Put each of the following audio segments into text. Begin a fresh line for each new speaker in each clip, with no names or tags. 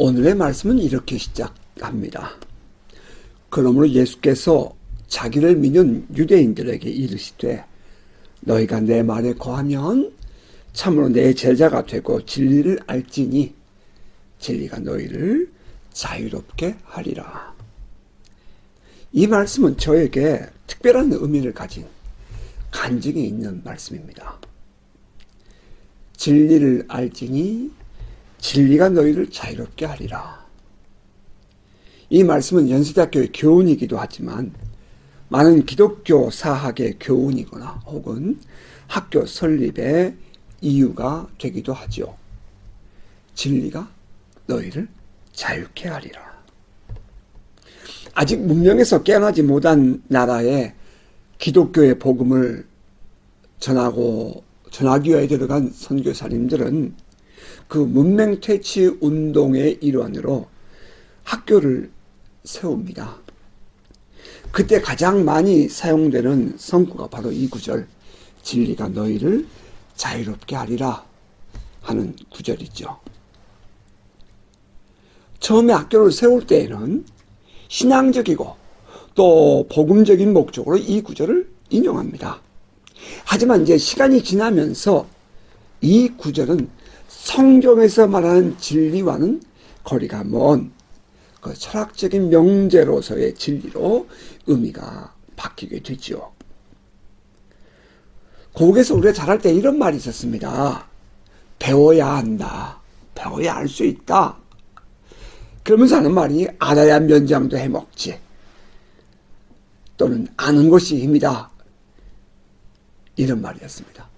오늘의 말씀은 이렇게 시작합니다. 그러므로 예수께서 자기를 믿는 유대인들에게 이르시되 너희가 내 말에 거하면 참으로 내 제자가 되고 진리를 알지니 진리가 너희를 자유롭게 하리라. 이 말씀은 저에게 특별한 의미를 가진 간증이 있는 말씀입니다. 진리를 알지니 진리가 너희를 자유롭게 하리라. 이 말씀은 연세대학교의 교훈이기도 하지만 많은 기독교 사학의 교훈이거나 혹은 학교 설립의 이유가 되기도 하죠. 진리가 너희를 자유케 하리라. 아직 문명에서 깨어나지 못한 나라에 기독교의 복음을 전하기 위해 들어간 선교사님들은 그 문맹 퇴치 운동의 일환으로 학교를 세웁니다. 그때 가장 많이 사용되는 성구가 바로 이 구절, 진리가 너희를 자유롭게 하리라 하는 구절이죠. 처음에 학교를 세울 때에는 신앙적이고 또 복음적인 목적으로 이 구절을 인용합니다. 하지만 이제 시간이 지나면서 이 구절은 성경에서 말하는 진리와는 거리가 먼 그 철학적인 명제로서의 진리로 의미가 바뀌게 되죠. 고국에서 우리가 자랄 때 이런 말이 있었습니다. 배워야 한다. 배워야 알 수 있다. 그러면서 하는 말이 알아야 면장도 해먹지. 또는 아는 것이 힘이다. 이런 말이었습니다.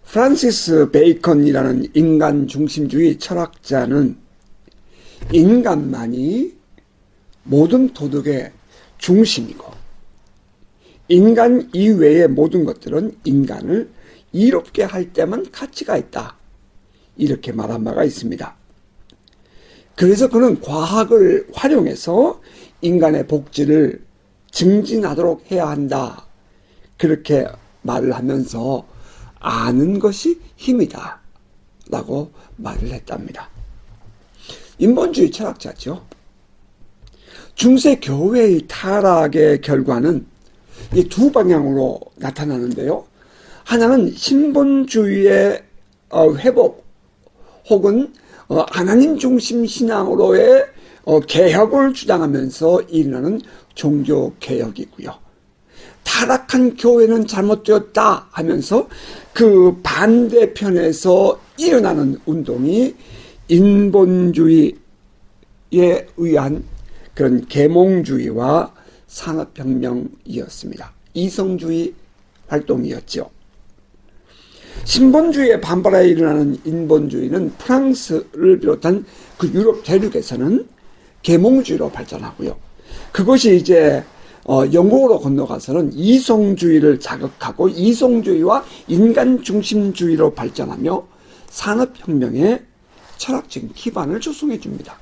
프란시스 베이컨이라는 인간 중심주의 철학자는 인간만이 모든 도덕의 중심이고 인간 이외의 모든 것들은 인간을 이롭게 할 때만 가치가 있다. 이렇게 말한 바가 있습니다. 그래서 그는 과학을 활용해서 인간의 복지를 증진하도록 해야 한다. 그렇게 말을 하면서 아는 것이 힘이다. 라고 말을 했답니다. 인본주의 철학자죠. 중세 교회의 타락의 결과는 이 두 방향으로 나타나는데요. 하나는 신본주의의 회복 혹은 하나님 중심 신앙으로의 개혁을 주장하면서 일어나는 종교개혁이고요. 타락한 교회는 잘못되었다 하면서 그 반대편에서 일어나는 운동이 인본주의에 의한 그런 계몽주의와 산업혁명이었습니다. 이성주의 활동이었죠. 신본주의에 반발하여 일어나는 인본주의는 프랑스를 비롯한 그 유럽 대륙에서는 계몽주의로 발전하고요. 그것이 이제 영국으로 건너가서는 이성주의를 자극하고 이성주의와 인간중심주의로 발전하며 산업혁명의 철학적인 기반을 조성해 줍니다.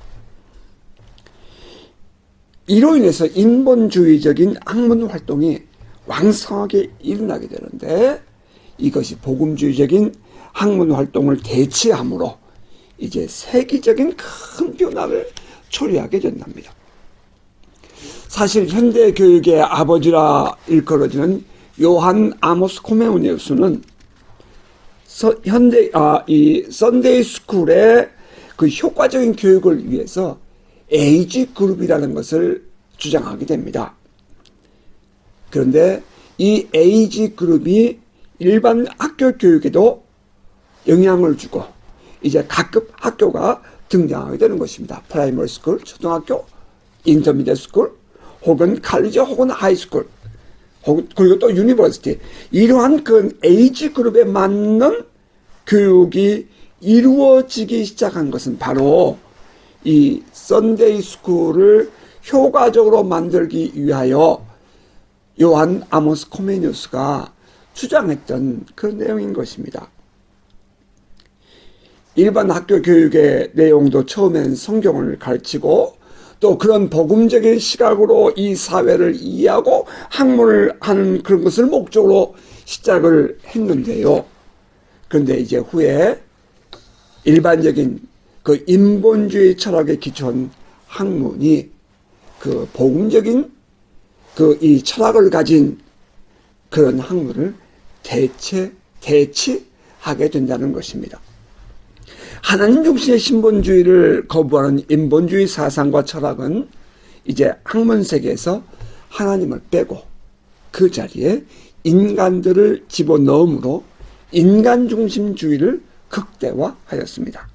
이로 인해서 인본주의적인 학문 활동이 왕성하게 일어나게 되는데 이것이 복음주의적인 학문 활동을 대체함으로 이제 세계적인 큰 변화를 초래하게 된답니다. 사실 현대 교육의 아버지라 일컬어지는 요한 아모스 코메니우스는 이 썬데이 스쿨의 그 효과적인 교육을 위해서 에이지 그룹이라는 것을 주장하게 됩니다. 그런데 이 에이지 그룹이 일반 학교 교육에도 영향을 주고 이제 각급 학교가 등장하게 되는 것입니다. 프라이머리 스쿨, 초등학교, 인터미디어 스쿨, 혹은 칼리지 혹은 하이스쿨, 그리고 또 유니버시티. 이러한 그 에이지 그룹에 맞는 교육이 이루어지기 시작한 것은 바로 이 썬데이 스쿨을 효과적으로 만들기 위하여 요한 아모스 코메니우스가 주장했던 그런 내용인 것입니다. 일반 학교 교육의 내용도 처음엔 성경을 가르치고 또 그런 복음적인 시각으로 이 사회를 이해하고 학문을 하는 그런 것을 목적으로 시작을 했는데요. 그런데 이제 후에 일반적인 그 인본주의 철학에 기초한 학문이 그 복음적인 그 이 철학을 가진 그런 학문을 대체하게 된다는 것입니다. 하나님 중심의 신본주의를 거부하는 인본주의 사상과 철학은 이제 학문 세계에서 하나님을 빼고 그 자리에 인간들을 집어넣음으로 인간 중심주의를 극대화하였습니다.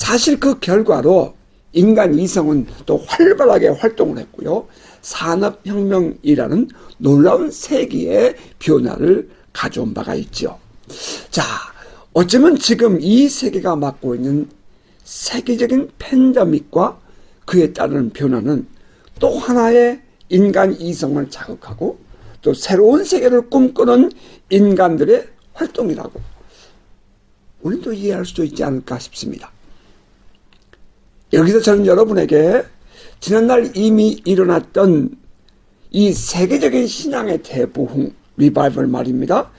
사실 그 결과로 인간 이성은 또 활발하게 활동을 했고요. 산업혁명이라는 놀라운 세기의 변화를 가져온 바가 있죠. 자, 어쩌면 지금 이 세계가 맡고 있는 세계적인 팬데믹과 그에 따르는 변화는 또 하나의 인간 이성을 자극하고 또 새로운 세계를 꿈꾸는 인간들의 활동이라고 우리도 이해할 수도 있지 않을까 싶습니다. 여기서 저는 여러분에게 지난날 이미 일어났던 이 세계적인 신앙의 대부흥, 리바이벌 말입니다.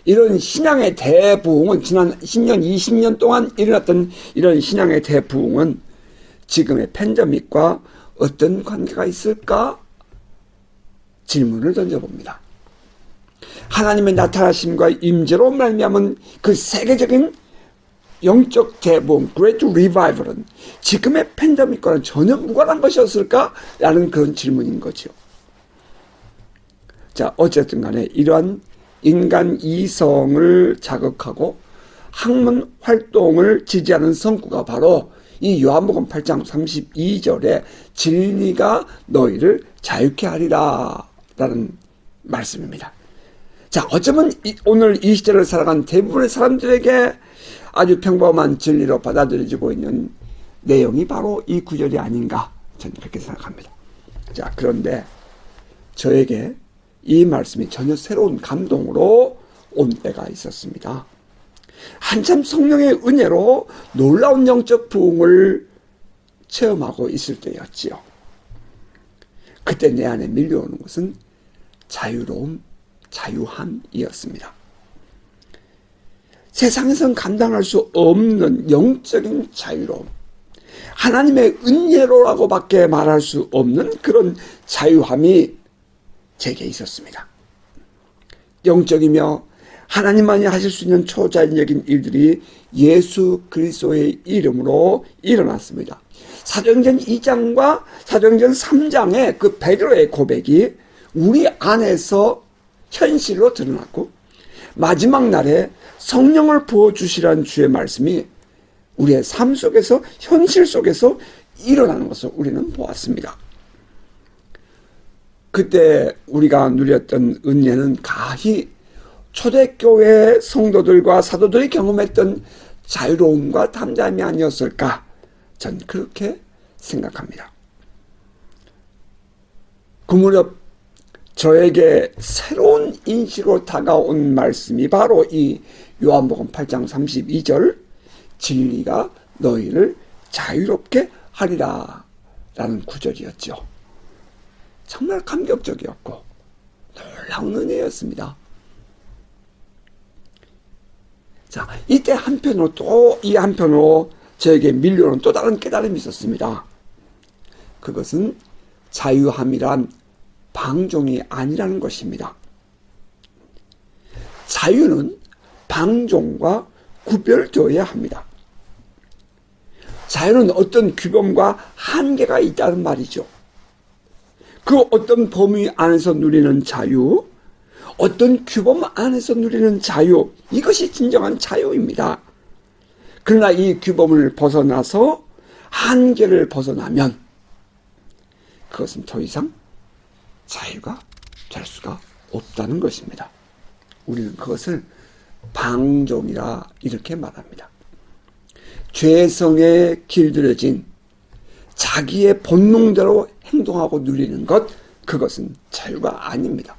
이런 신앙의 대부흥은 지난 10년, 20년 동안 일어났던 이런 신앙의 대부흥은 지금의 팬데믹과 어떤 관계가 있을까? 질문을 던져봅니다. 하나님의 나타나심과 임재로 말미암은 그 세계적인 영적 대부흥, Great Revival은 지금의 팬데믹과는 전혀 무관한 것이었을까? 라는 그런 질문인 거죠. 자, 어쨌든 간에 이러한 인간 이성을 자극하고 학문 활동을 지지하는 성구가 바로 이 요한복음 8장 32절에 진리가 너희를 자유케 하리라 라는 말씀입니다. 자, 어쩌면 오늘 이 시대를 살아간 대부분의 사람들에게 아주 평범한 진리로 받아들여지고 있는 내용이 바로 이 구절이 아닌가 저는 그렇게 생각합니다. 자, 그런데 저에게 이 말씀이 전혀 새로운 감동으로 온 때가 있었습니다. 한참 성령의 은혜로 놀라운 영적 부흥을 체험하고 있을 때였지요. 그때 내 안에 밀려오는 것은 자유로움, 자유함이었습니다. 세상에선 감당할 수 없는 영적인 자유로움, 하나님의 은혜로라고밖에 말할 수 없는 그런 자유함이 제게 있었습니다. 영적이며 하나님만이 하실 수 있는 초자연적인 일들이 예수 그리스도의 이름으로 일어났습니다. 사도행전 2장과 사도행전 3장의 그 베드로의 고백이 우리 안에서 현실로 드러났고 마지막 날에 성령을 부어주시라는 주의 말씀이 우리의 삶 속에서 현실 속에서 일어나는 것을 우리는 보았습니다. 그때 우리가 누렸던 은혜는 가히 초대교회 성도들과 사도들이 경험했던 자유로움과 담대함이 아니었을까? 전 그렇게 생각합니다. 그 무렵 저에게 새로운 인식으로 다가온 말씀이 바로 이 요한복음 8장 32절 진리가 너희를 자유롭게 하리라 라는 구절이었죠. 정말 감격적이었고 놀라운 은혜였습니다. 자, 이때 한편으로 또 이 한편으로 저에게 밀려오는 또 다른 깨달음이 있었습니다. 그것은 자유함이란 방종이 아니라는 것입니다. 자유는 방종과 구별되어야 합니다. 자유는 어떤 규범과 한계가 있다는 말이죠. 그 어떤 범위 안에서 누리는 자유, 어떤 규범 안에서 누리는 자유, 이것이 진정한 자유입니다. 그러나 이 규범을 벗어나서 한계를 벗어나면 그것은 더 이상 자유가 될 수가 없다는 것입니다. 우리는 그것을 방종이라 이렇게 말합니다. 죄성에 길들여진 자기의 본능대로 행동하고 누리는 것, 그것은 자유가 아닙니다.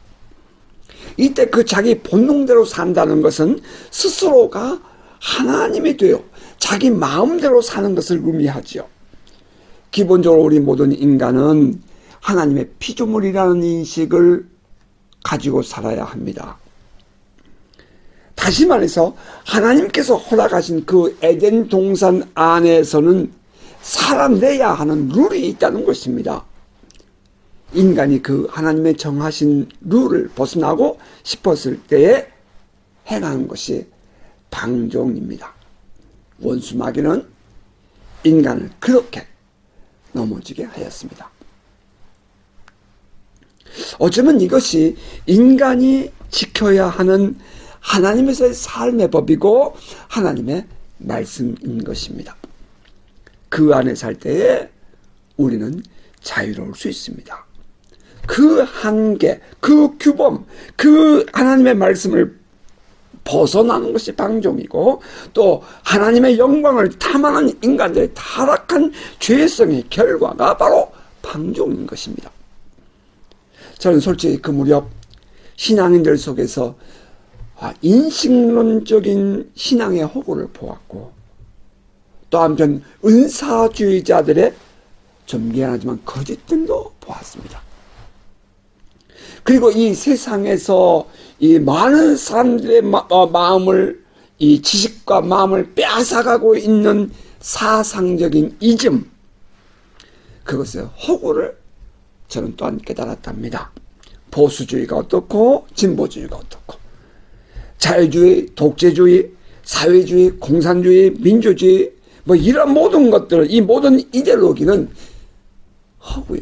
이때 그 자기 본능대로 산다는 것은 스스로가 하나님이 되어 자기 마음대로 사는 것을 의미하지요. 기본적으로 우리 모든 인간은 하나님의 피조물이라는 인식을 가지고 살아야 합니다. 다시 말해서 하나님께서 허락하신 그 에덴 동산 안에서는 살아내야 하는 룰이 있다는 것입니다. 인간이 그 하나님의 정하신 룰을 벗어나고 싶었을 때에 행하는 것이 방종입니다. 원수 마귀는 인간을 그렇게 넘어지게 하였습니다. 어쩌면 이것이 인간이 지켜야 하는 하나님에서의 삶의 법이고 하나님의 말씀인 것입니다. 그 안에 살 때에 우리는 자유로울 수 있습니다. 그 한계, 그 규범, 그 하나님의 말씀을 벗어나는 것이 방종이고 또 하나님의 영광을 탐하는 인간들의 타락한 죄성의 결과가 바로 방종인 것입니다. 저는 솔직히 그 무렵 신앙인들 속에서 인식론적인 신앙의 허구를 보았고 또 한편 은사주의자들의 좀 미안하지만 거짓들도 보았습니다. 그리고 이 세상에서 이 많은 사람들의 마음을 이 지식과 마음을 빼앗아가고 있는 사상적인 이즘, 그것의 허구를 저는 또한 깨달았답니다. 보수주의가 어떻고 진보주의가 어떻고 자유주의, 독재주의, 사회주의, 공산주의, 민주주의 뭐 이런 모든 것들, 이 모든 이데올로기는 허구요,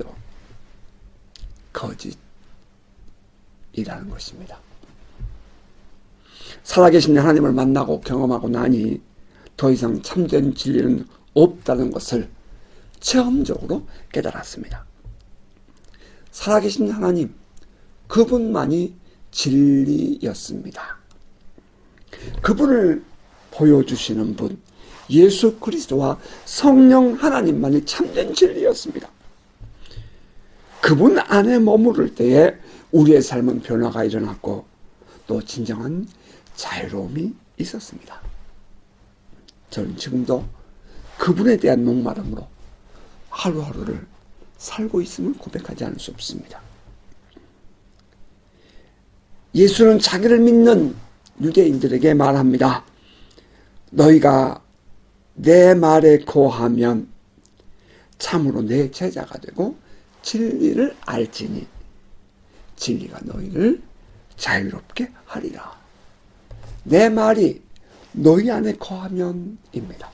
거짓이라는 것입니다. 살아계신 하나님을 만나고 경험하고 나니 더 이상 참된 진리는 없다는 것을 체험적으로 깨달았습니다. 살아계신 하나님, 그분만이 진리였습니다. 그분을 보여주시는 분, 예수 그리스도와 성령 하나님만이 참된 진리였습니다. 그분 안에 머무를 때에 우리의 삶은 변화가 일어났고 또 진정한 자유로움이 있었습니다. 저는 지금도 그분에 대한 목마름으로 하루하루를 살고 있음을 고백하지 않을 수 없습니다. 예수는 자기를 믿는 유대인들에게 말합니다. 너희가 내 말에 거하면 참으로 내 제자가 되고 진리를 알지니 진리가 너희를 자유롭게 하리라. 내 말이 너희 안에 거하면입니다.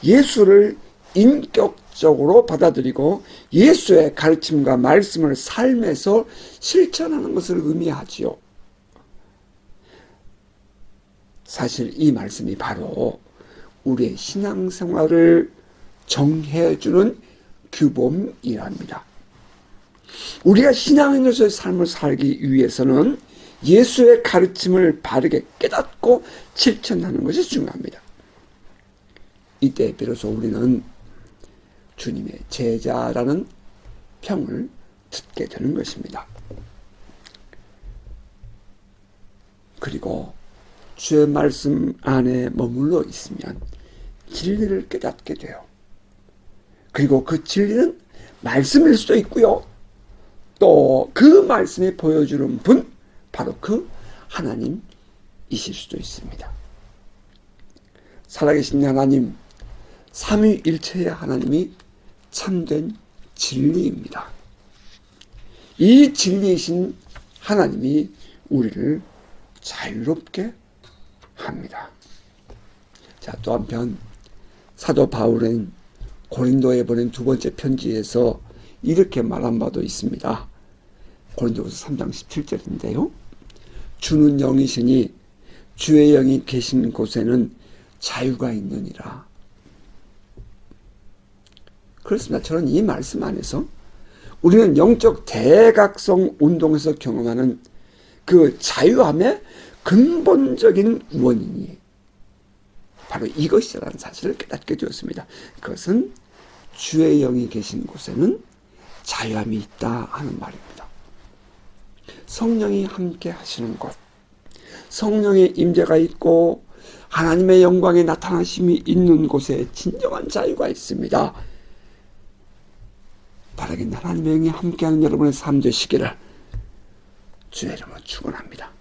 예수를 인격적으로 받아들이고 예수의 가르침과 말씀을 삶에서 실천하는 것을 의미하지요. 사실 이 말씀이 바로 우리의 신앙생활을 정해주는 규범이랍니다. 우리가 신앙인으로서의 삶을 살기 위해서는 예수의 가르침을 바르게 깨닫고 실천하는 것이 중요합니다. 이때 비로소 우리는 주님의 제자라는 평을 듣게 되는 것입니다. 그리고 주의 말씀 안에 머물러 있으면 진리를 깨닫게 돼요. 그리고 그 진리는 말씀일 수도 있고요. 또 그 말씀이 보여주는 분, 바로 그 하나님이실 수도 있습니다. 살아계신 하나님, 삼위일체의 하나님이 참된 진리입니다. 이 진리이신 하나님이 우리를 자유롭게 합니다. 자, 또 한편 사도 바울은 고린도에 보낸 두 번째 편지에서 이렇게 말한 바도 있습니다. 고린도후서 3장 17절인데요. 주는 영이시니 주의 영이 계신 곳에는 자유가 있느니라. 그렇습니다. 저는 이 말씀 안에서 우리는 영적 대각성 운동에서 경험하는 그 자유함의 근본적인 원인이 바로 이것이라는 사실을 깨닫게 되었습니다. 그것은 주의 영이 계신 곳에는 자유함이 있다 하는 말입니다. 성령이 함께 하시는 곳, 성령의 임재가 있고 하나님의 영광의 나타나심이 있는 곳에 진정한 자유가 있습니다. 바라긴 하나님의 영이 함께하는 여러분의 삶 되시기를 주의 이름으로 축원합니다.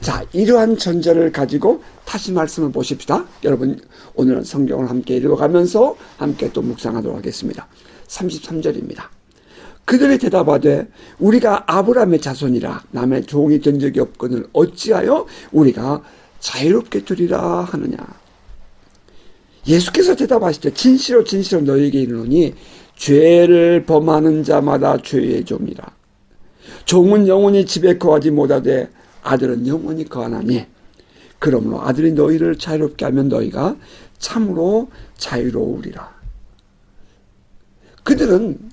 자, 이러한 전제를 가지고 다시 말씀을 보십시다. 여러분, 오늘은 성경을 함께 읽어가면서 함께 또 묵상하도록 하겠습니다. 33절입니다. 그들이 대답하되 우리가 아브라함의 자손이라 남의 종이 된 적이 없거늘 어찌하여 우리가 자유롭게 되리라 하느냐. 예수께서 대답하시되 진실로 진실로 너희에게 이르노니 죄를 범하는 자마다 죄의 종이라. 종은 영원히 집에 거하지 못하되 아들은 영원히 거하나니 그러므로 아들이 너희를 자유롭게 하면 너희가 참으로 자유로우리라. 그들은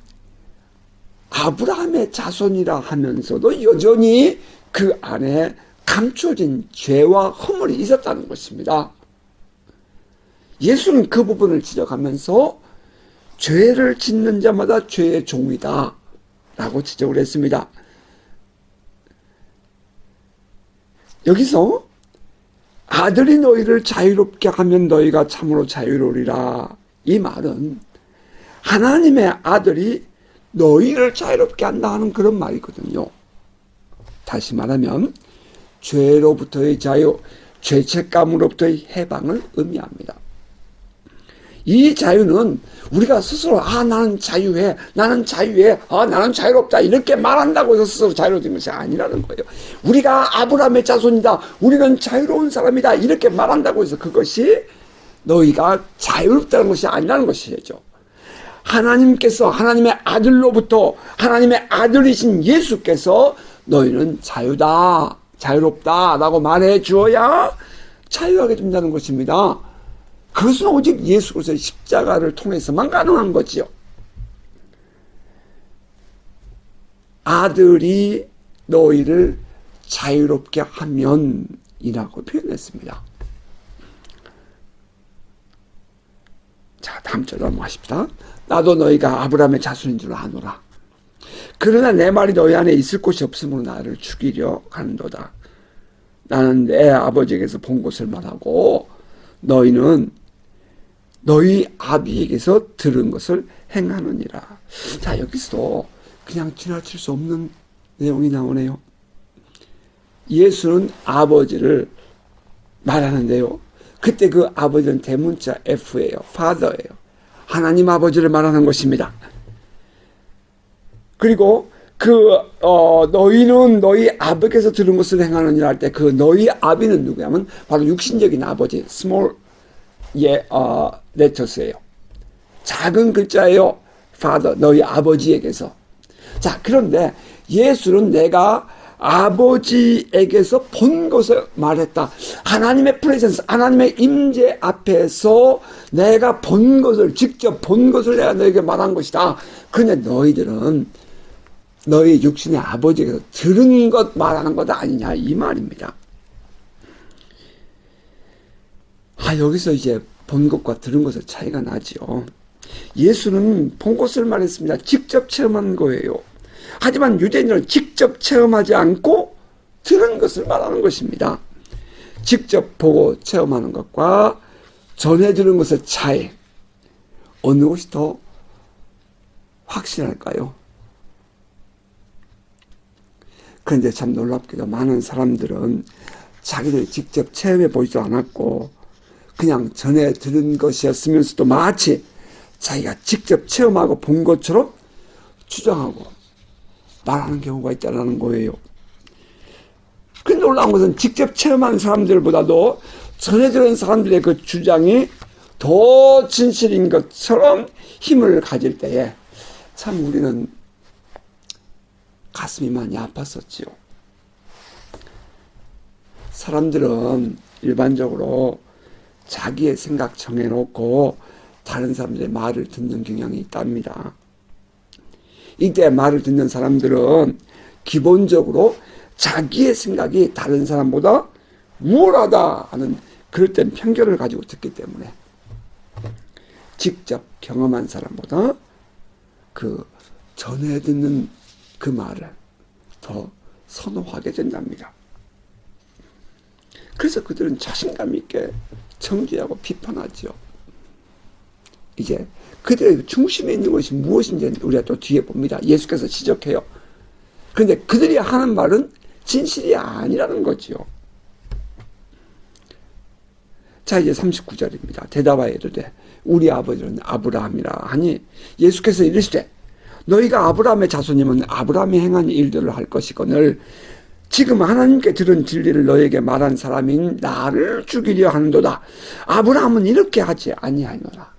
아브라함의 자손이라 하면서도 여전히 그 안에 감춰진 죄와 허물이 있었다는 것입니다. 예수는 그 부분을 지적하면서 죄를 짓는 자마다 죄의 종이다 라고 지적을 했습니다. 여기서 아들이 너희를 자유롭게 하면 너희가 참으로 자유로우리라, 이 말은 하나님의 아들이 너희를 자유롭게 한다 하는 그런 말이거든요. 다시 말하면 죄로부터의 자유, 죄책감으로부터의 해방을 의미합니다. 이 자유는 우리가 스스로 나는 자유해, 나는 자유해, 나는 자유롭다 이렇게 말한다고 해서 스스로 자유로운 것이 아니라는 거예요. 우리가 아브라함의 자손이다, 우리는 자유로운 사람이다 이렇게 말한다고 해서 그것이 너희가 자유롭다는 것이 아니라는 것이죠. 하나님께서 하나님의 아들로부터 하나님의 아들이신 예수께서 너희는 자유다, 자유롭다 라고 말해 주어야 자유하게 된다는 것입니다. 그것은 오직 예수 그리스도의 십자가를 통해서만 가능한 거지요. 아들이 너희를 자유롭게 하면이라고 표현했습니다. 자, 다음 절 넘어가십시다. 나도 너희가 아브라함의 자손인 줄 아노라. 그러나 내 말이 너희 안에 있을 곳이 없으므로 나를 죽이려 하는도다. 나는 내 아버지에게서 본 것을 말하고 너희는 너희 아비에게서 들은 것을 행하느니라. 자, 여기서 그냥 지나칠 수 없는 내용이 나오네요. 예수는 아버지를 말하는데요. 그때 그 아버지는 대문자 F예요. Father예요. 하나님 아버지를 말하는 것입니다. 그리고 너희는 너희 아버지께서 들은 것을 행하느니라 할 때 그 너희 아비는 누구냐면 바로 육신적인 아버지, small 레터스예요. 작은 글자예요. Father, 너희 아버지에게서. 자, 그런데 예수는 내가 아버지에게서 본 것을 말했다. 하나님의 프레젠스, 하나님의 임재 앞에서 내가 본 것을, 직접 본 것을 내가 너에게 말한 것이다. 그런데 너희들은 너희 육신의 아버지에게서 들은 것 말하는 것 아니냐, 이 말입니다. 여기서 이제 본 것과 들은 것의 차이가 나지요. 예수는 본 것을 말했습니다. 직접 체험한 거예요. 하지만 유대인들은 직접 체험하지 않고 들은 것을 말하는 것입니다. 직접 보고 체험하는 것과 전해 들은 것의 차이, 어느 것이 더 확실할까요? 그런데 참 놀랍게도 많은 사람들은 자기들이 직접 체험해 보지도 않았고 그냥 전해 들은 것이었으면서도 마치 자기가 직접 체험하고 본 것처럼 주장하고 말하는 경우가 있다는 거예요. 그 놀라운 것은 직접 체험한 사람들보다도 전해 들은 사람들의 그 주장이 더 진실인 것처럼 힘을 가질 때에 참 우리는 가슴이 많이 아팠었지요. 사람들은 일반적으로 자기의 생각 정해놓고 다른 사람들의 말을 듣는 경향이 있답니다. 이때 말을 듣는 사람들은 기본적으로 자기의 생각이 다른 사람보다 우월하다 하는 그럴 땐 편견을 가지고 듣기 때문에 직접 경험한 사람보다 그 전해 듣는 그 말을 더 선호하게 된답니다. 그래서 그들은 자신감 있게 정죄하고 비판하죠. 이제 그들의 중심에 있는 것이 무엇인지 우리가 또 뒤에 봅니다. 예수께서 지적해요. 그런데 그들이 하는 말은 진실이 아니라는 거지요. 자, 이제 39절입니다. 대답하여 이르되 우리 아버지는 아브라함이라 하니 예수께서 이르시되 너희가 아브라함의 자손이면 아브라함이 행한 일들을 할 것이거늘 지금 하나님께 들은 진리를 너에게 말한 사람인 나를 죽이려 하는도다. 아브라함은 이렇게 하지 아니하노라.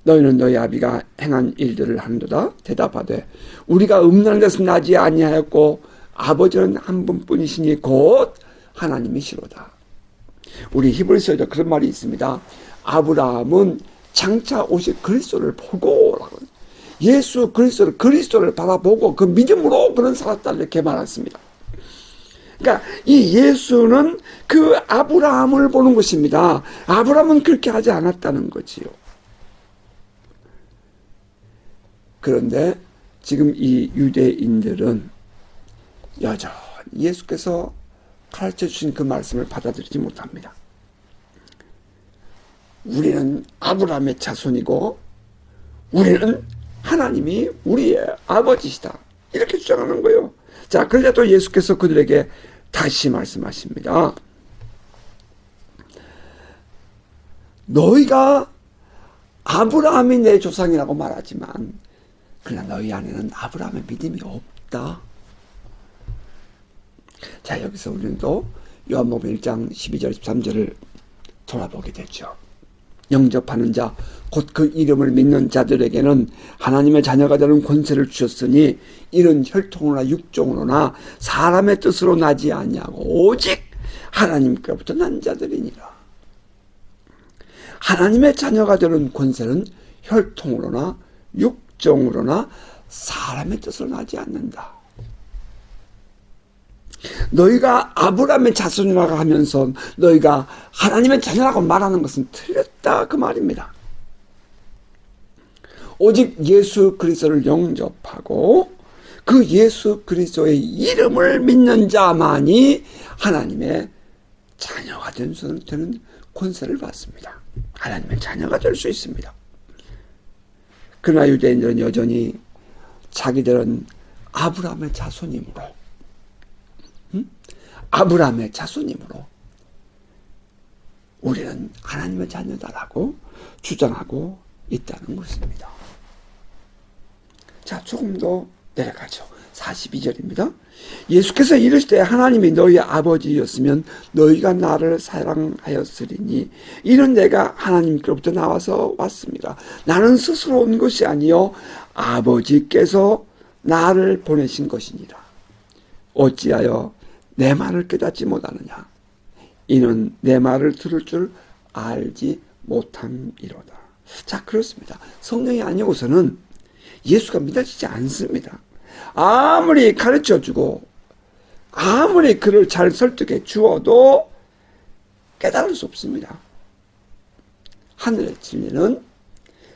너희는 너희 아비가 행한 일들을 하는도다. 대답하되 우리가 음란한 데서 나지 아니하였고 아버지는 한 분뿐이시니 곧 하나님이시로다. 우리 히브리서에도 그런 말이 있습니다. 아브라함은 장차 오실 그리스도를 보고라고, 예수 그리스도를 바라보고 그 믿음으로 그는 살았다 이렇게 말했습니다. 그러니까 이 예수는 그 아브라함을 보는 것입니다. 아브라함은 그렇게 하지 않았다는 거지요. 그런데 지금 이 유대인들은 여전히 예수께서 가르쳐 주신 그 말씀을 받아들이지 못합니다. 우리는 아브라함의 자손이고 우리는 하나님이 우리의 아버지시다 이렇게 주장하는 거예요. 자, 그러자 또 예수께서 그들에게 다시 말씀하십니다. 너희가 아브라함이 내 조상이라고 말하지만 그러나 너희 안에는 아브라함의 믿음이 없다. 자, 여기서 우리는 또 요한복음 1장 12절 13절을 돌아보게 되죠. 영접하는 자, 곧 그 이름을 믿는 자들에게는 하나님의 자녀가 되는 권세를 주셨으니 이는 혈통으로나 육종으로나 사람의 뜻으로 나지 아니하고 오직 하나님께로부터 난 자들이니라. 하나님의 자녀가 되는 권세는 혈통으로나 육종으로나 사람의 뜻으로 나지 않는다. 너희가 아브라함의 자손이라고 하면서 너희가 하나님의 자녀라고 말하는 것은 틀렸다 그 말입니다. 오직 예수 그리스도를 영접하고 그 예수 그리스도의 이름을 믿는 자만이 하나님의 자녀가 되는 권세를 받습니다. 하나님의 자녀가 될 수 있습니다. 그러나 유대인들은 여전히 자기들은 아브라함의 자손이므로 아브라함의 자손이므로 우리는 하나님의 자녀다라고 주장하고 있다는 것입니다. 자, 조금 더 내려가죠. 42절입니다. 예수께서 이르시되 하나님이 너희 아버지였으면 너희가 나를 사랑하였으리니 이는 내가 하나님께로부터 나와서 왔습니다. 나는 스스로 온 것이 아니요 아버지께서 나를 보내신 것이니라. 어찌하여 내 말을 깨닫지 못하느냐. 이는 내 말을 들을 줄 알지 못함이로다. 자, 그렇습니다. 성령이 아니고서는 예수가 믿어지지 않습니다. 아무리 가르쳐주고 아무리 그를 잘 설득해 주어도 깨달을 수 없습니다. 하늘의 진리는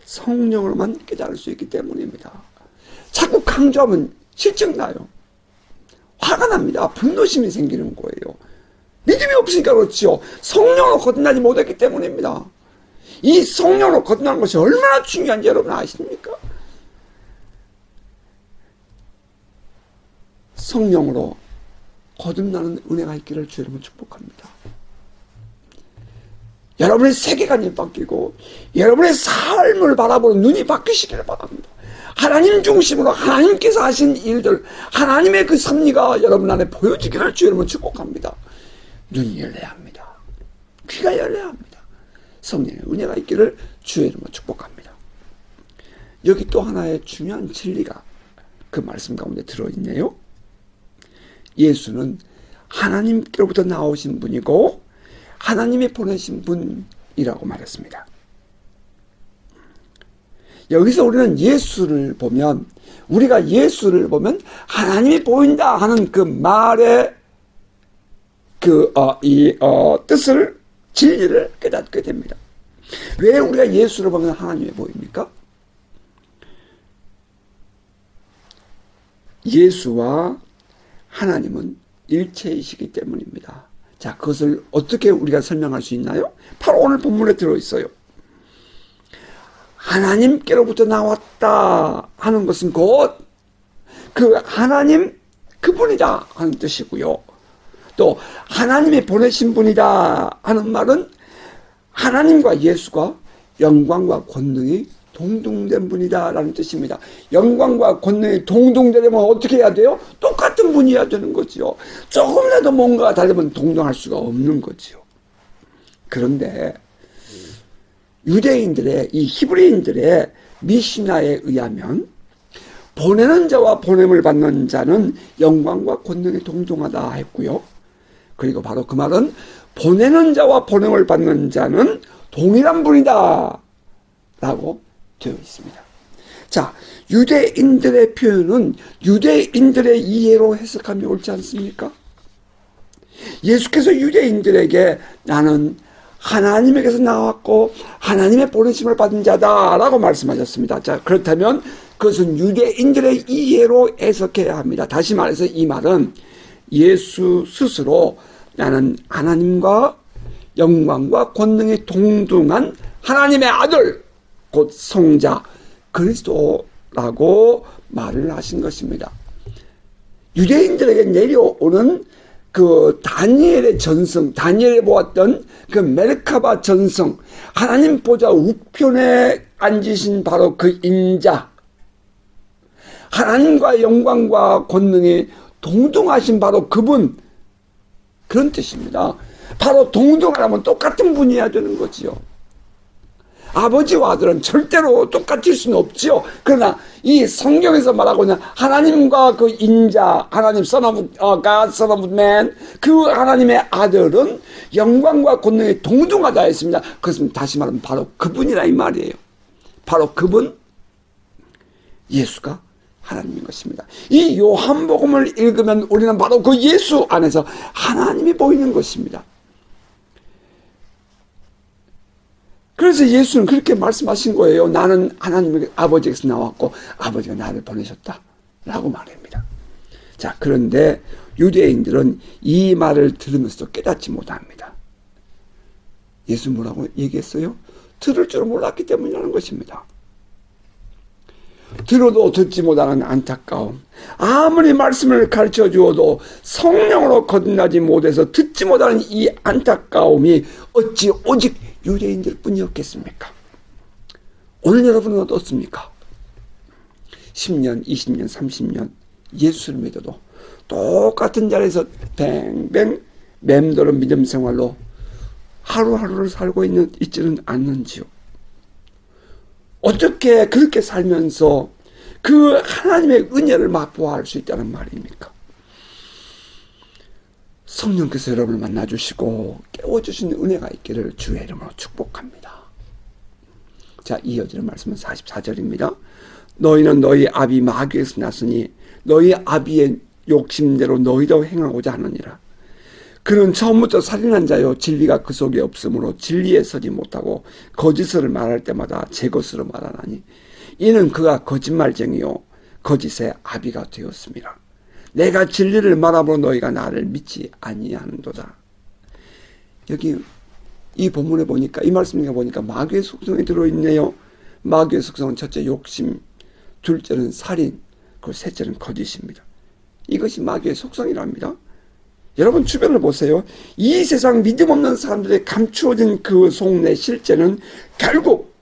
성령으로만 깨달을 수 있기 때문입니다. 자꾸 강조하면 실증나요. 화가 납니다. 분노심이 생기는 거예요. 믿음이 없으니까 그렇지요. 성령으로 거듭나지 못했기 때문입니다. 이 성령으로 거듭나는 것이 얼마나 중요한지 여러분 아십니까? 성령으로 거듭나는 은혜가 있기를 주 여러분 축복합니다. 여러분의 세계관이 바뀌고 여러분의 삶을 바라보는 눈이 바뀌시기를 바랍니다. 하나님 중심으로 하나님께서 하신 일들, 하나님의 그 섭리가 여러분 안에 보여지기를 주 여러분 축복합니다. 눈이 열려야 합니다. 귀가 열려야 합니다. 성령의 은혜가 있기를 주 여러분 축복합니다. 여기 또 하나의 중요한 진리가 그 말씀 가운데 들어있네요. 예수는 하나님께로부터 나오신 분이고 하나님이 보내신 분이라고 말했습니다. 여기서 우리는 예수를 보면, 우리가 예수를 보면 하나님이 보인다 하는 그 말의 뜻을, 진리를 깨닫게 됩니다. 왜 우리가 예수를 보면 하나님이 보입니까? 예수와 하나님은 일체이시기 때문입니다. 자, 그것을 어떻게 우리가 설명할 수 있나요? 바로 오늘 본문에 들어있어요. 하나님께로부터 나왔다 하는 것은 곧 그 하나님 그분이다 하는 뜻이고요. 또 하나님이 보내신 분이다 하는 말은 하나님과 예수가 영광과 권능이 동등된 분이다라는 뜻입니다. 영광과 권능이 동등되려면 어떻게 해야 돼요? 똑같은 분이어야 되는 거지요. 조금이라도 뭔가가 다르면 동등할 수가 없는 거지요. 그런데 유대인들의 이 히브리인들의 미시나에 의하면 보내는 자와 보냄을 받는 자는 영광과 권능이 동등하다 했고요. 그리고 바로 그 말은 보내는 자와 보냄을 받는 자는 동일한 분이다 라고 되어 있습니다. 자, 유대인들의 표현은 유대인들의 이해로 해석하면 옳지 않습니까? 예수께서 유대인들에게 나는 하나님에게서 나왔고 하나님의 보내심을 받은 자다라고 말씀하셨습니다. 자, 그렇다면 그것은 유대인들의 이해로 해석해야 합니다. 다시 말해서 이 말은 예수 스스로 나는 하나님과 영광과 권능이 동등한 하나님의 아들 곧 성자 그리스도라고 말을 하신 것입니다. 유대인들에게 내려오는 그 다니엘의 전성, 다니엘이 보았던 그 메르카바 전성, 하나님 보좌 우편에 앉으신 바로 그 인자, 하나님과 영광과 권능이 동등하신 바로 그분, 그런 뜻입니다. 바로 동등하라면 똑같은 분이어야 되는 거지요. 아버지와 아들은 절대로 똑같을 수는 없지요. 그러나 이 성경에서 말하고 있는 하나님과 그 인자, 하나님 Son of God, Son of Man, 그 하나님의 아들은 영광과 권능이 동등하다 했습니다. 그것은 다시 말하면 바로 그분이라 이 말이에요. 바로 그분, 예수가 하나님인 것입니다. 이 요한복음을 읽으면 우리는 바로 그 예수 안에서 하나님이 보이는 것입니다. 그래서 예수는 그렇게 말씀하신 거예요. 나는 하나님의 아버지에게서 나왔고 아버지가 나를 보내셨다 라고 말합니다. 자, 그런데 유대인들은 이 말을 들으면서도 깨닫지 못합니다. 예수 뭐라고 얘기했어요? 들을 줄 몰랐기 때문이라는 것입니다. 들어도 듣지 못하는 안타까움, 아무리 말씀을 가르쳐 주어도 성령으로 거듭나지 못해서 듣지 못하는 이 안타까움이 어찌 오직 유대인들 뿐이었겠습니까? 오늘 여러분은 어떻습니까? 10년, 20년, 30년 예수를 믿어도 똑같은 자리에서 뱅뱅 맴도는 믿음 생활로 하루하루를 살고 있지는 않는지요? 어떻게 그렇게 살면서 그 하나님의 은혜를 맛보아할 수 있다는 말입니까? 성령께서 여러분을 만나주시고 깨워주시는 은혜가 있기를 주의 이름으로 축복합니다. 자, 이어지는 말씀은 44절입니다. 너희는 너희 아비 마귀에서 났으니 너희 아비의 욕심대로 너희도 행하고자 하느니라. 그는 처음부터 살인한 자요 진리가 그 속에 없으므로 진리에 서지 못하고 거짓을 말할 때마다 제 것으로 말하나니 이는 그가 거짓말쟁이요 거짓의 아비가 되었습니다. 내가 진리를 말함으로 너희가 나를 믿지 아니하는도다. 여기 이 본문에 보니까 이 말씀에 보니까 마귀의 속성이 들어있네요. 마귀의 속성은 첫째 욕심, 둘째는 살인, 그리고 셋째는 거짓입니다. 이것이 마귀의 속성이랍니다. 여러분 주변을 보세요. 이 세상 믿음 없는 사람들의 감추어진 그 속내 실제는 결국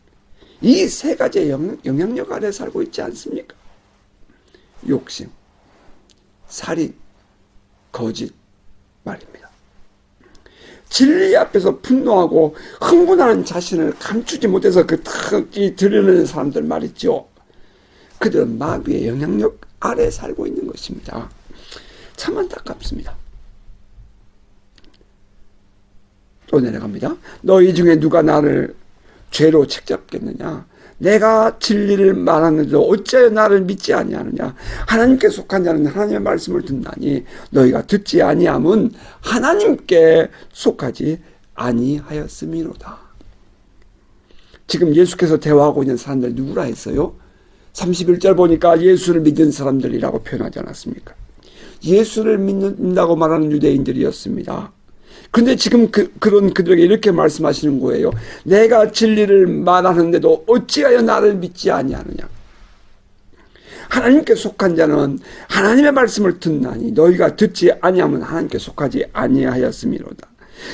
이 세 가지의 영향력 아래 살고 있지 않습니까? 욕심, 살인, 거짓 말입니다. 진리 앞에서 분노하고 흥분하는 자신을 감추지 못해서 그 탁이 드러내는 사람들 말이죠. 그들은 마귀의 영향력 아래 살고 있는 것입니다. 참 안타깝습니다. 또 내려갑니다. 너희 중에 누가 나를 죄로 책잡겠느냐? 내가 진리를 말하는데도 어찌하여 나를 믿지 아니하느냐? 하나님께 속한 자는 하나님의 말씀을 듣나니 너희가 듣지 아니함은 하나님께 속하지 아니하였음이로다. 지금 예수께서 대화하고 있는 사람들 누구라 했어요? 31절 보니까 예수를 믿은 사람들이라고 표현하지 않았습니까? 예수를 믿는다고 말하는 유대인들이었습니다. 근데 지금 그런 그들에게 이렇게 말씀하시는 거예요. 내가 진리를 말하는데도 어찌하여 나를 믿지 아니하느냐? 하나님께 속한 자는 하나님의 말씀을 듣나니 너희가 듣지 아니하면 하나님께 속하지 아니하였음이로다.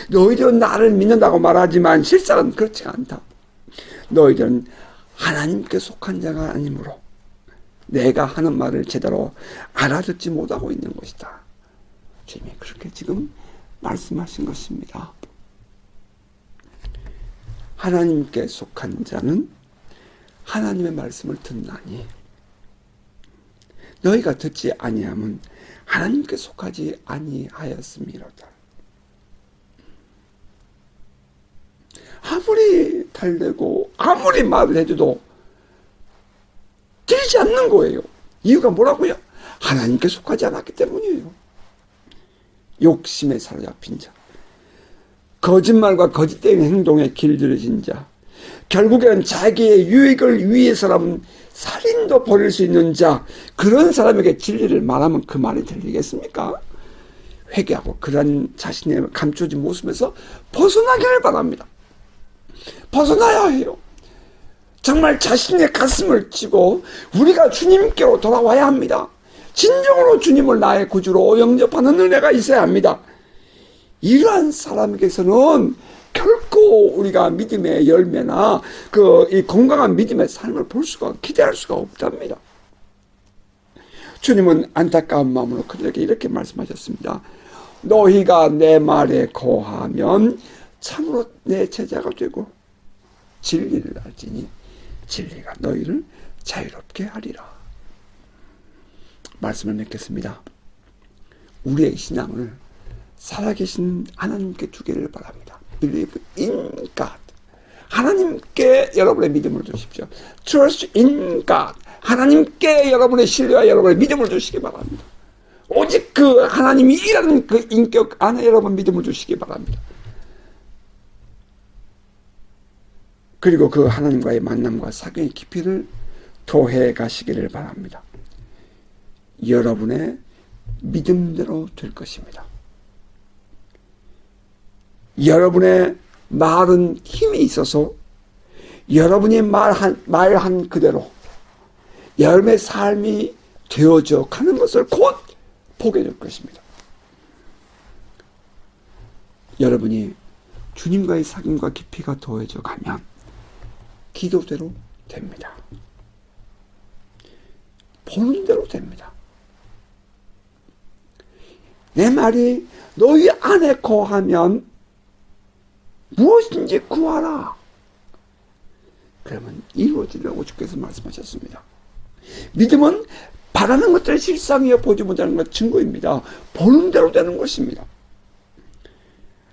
너희들은 나를 믿는다고 말하지만 실상은 그렇지 않다. 너희들은 하나님께 속한 자가 아니므로 내가 하는 말을 제대로 알아듣지 못하고 있는 것이다. 주님이 그렇게 지금 말씀하신 것입니다. 하나님께 속한 자는 하나님의 말씀을 듣나니 너희가 듣지 아니하면 하나님께 속하지 아니하였음이로다. 아무리 달래고 아무리 말을 해줘도 들리지 않는 거예요. 이유가 뭐라고요? 하나님께 속하지 않았기 때문이에요. 욕심에 사로잡힌 자, 거짓말과 거짓된 행동에 길들여진 자, 결국에는 자기의 유익을 위해서라면 살인도 벌일 수 있는 자, 그런 사람에게 진리를 말하면 그 말이 들리겠습니까? 회개하고 그런 자신의 감춰진 모습에서 벗어나기를 바랍니다. 벗어나야 해요. 정말 자신의 가슴을 찌고 우리가 주님께로 돌아와야 합니다. 진정으로 주님을 나의 구주로 영접하는 은혜가 있어야 합니다. 이러한 사람에게서는 결코 우리가 믿음의 열매나 이 건강한 믿음의 삶을 기대할 수가 없답니다. 주님은 안타까운 마음으로 그들에게 이렇게 말씀하셨습니다. 너희가 내 말에 거하면 참으로 내 제자가 되고 진리를 알지니 진리가 너희를 자유롭게 하리라. 말씀을 맺겠습니다. 우리의 신앙을 살아계신 하나님께 주기를 바랍니다. Believe in God. 하나님께 여러분의 믿음을 주십시오. Trust in God. 하나님께 여러분의 신뢰와 여러분의 믿음을 주시기 바랍니다. 오직 그 하나님이 일하는 그 인격 안에 여러분 믿음을 주시기 바랍니다. 그리고 그 하나님과의 만남과 사귐의 깊이를 더해 가시기를 바랍니다. 여러분의 믿음대로 될 것입니다. 여러분의 말은 힘이 있어서 여러분이 말한 그대로 여러분의 삶이 되어져 가는 것을 곧 보게 될 것입니다. 여러분이 주님과의 사귐과 깊이가 더해져 가면 기도대로 됩니다. 보는 대로 됩니다. 내 말이 너희 안에 거하면 무엇인지 구하라. 그러면 이루어지려고 주께서 말씀하셨습니다. 믿음은 바라는 것들의 실상이여 보지 못하는 것 증거입니다. 보는 대로 되는 것입니다.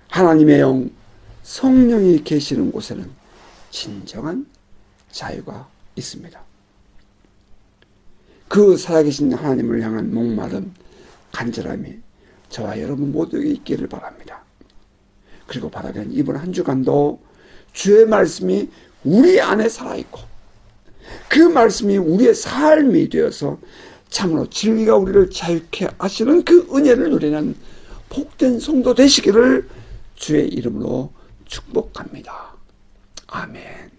하나님의 영, 성령이 계시는 곳에는 진정한 자유가 있습니다. 그 살아계신 하나님을 향한 목마름, 간절함이 저와 여러분 모두에게 있기를 바랍니다. 그리고 바라기는 이번 한 주간도 주의 말씀이 우리 안에 살아있고 그 말씀이 우리의 삶이 되어서 참으로 진리가 우리를 자유케 하시는 그 은혜를 누리는 복된 성도 되시기를 주의 이름으로 축복합니다. 아멘.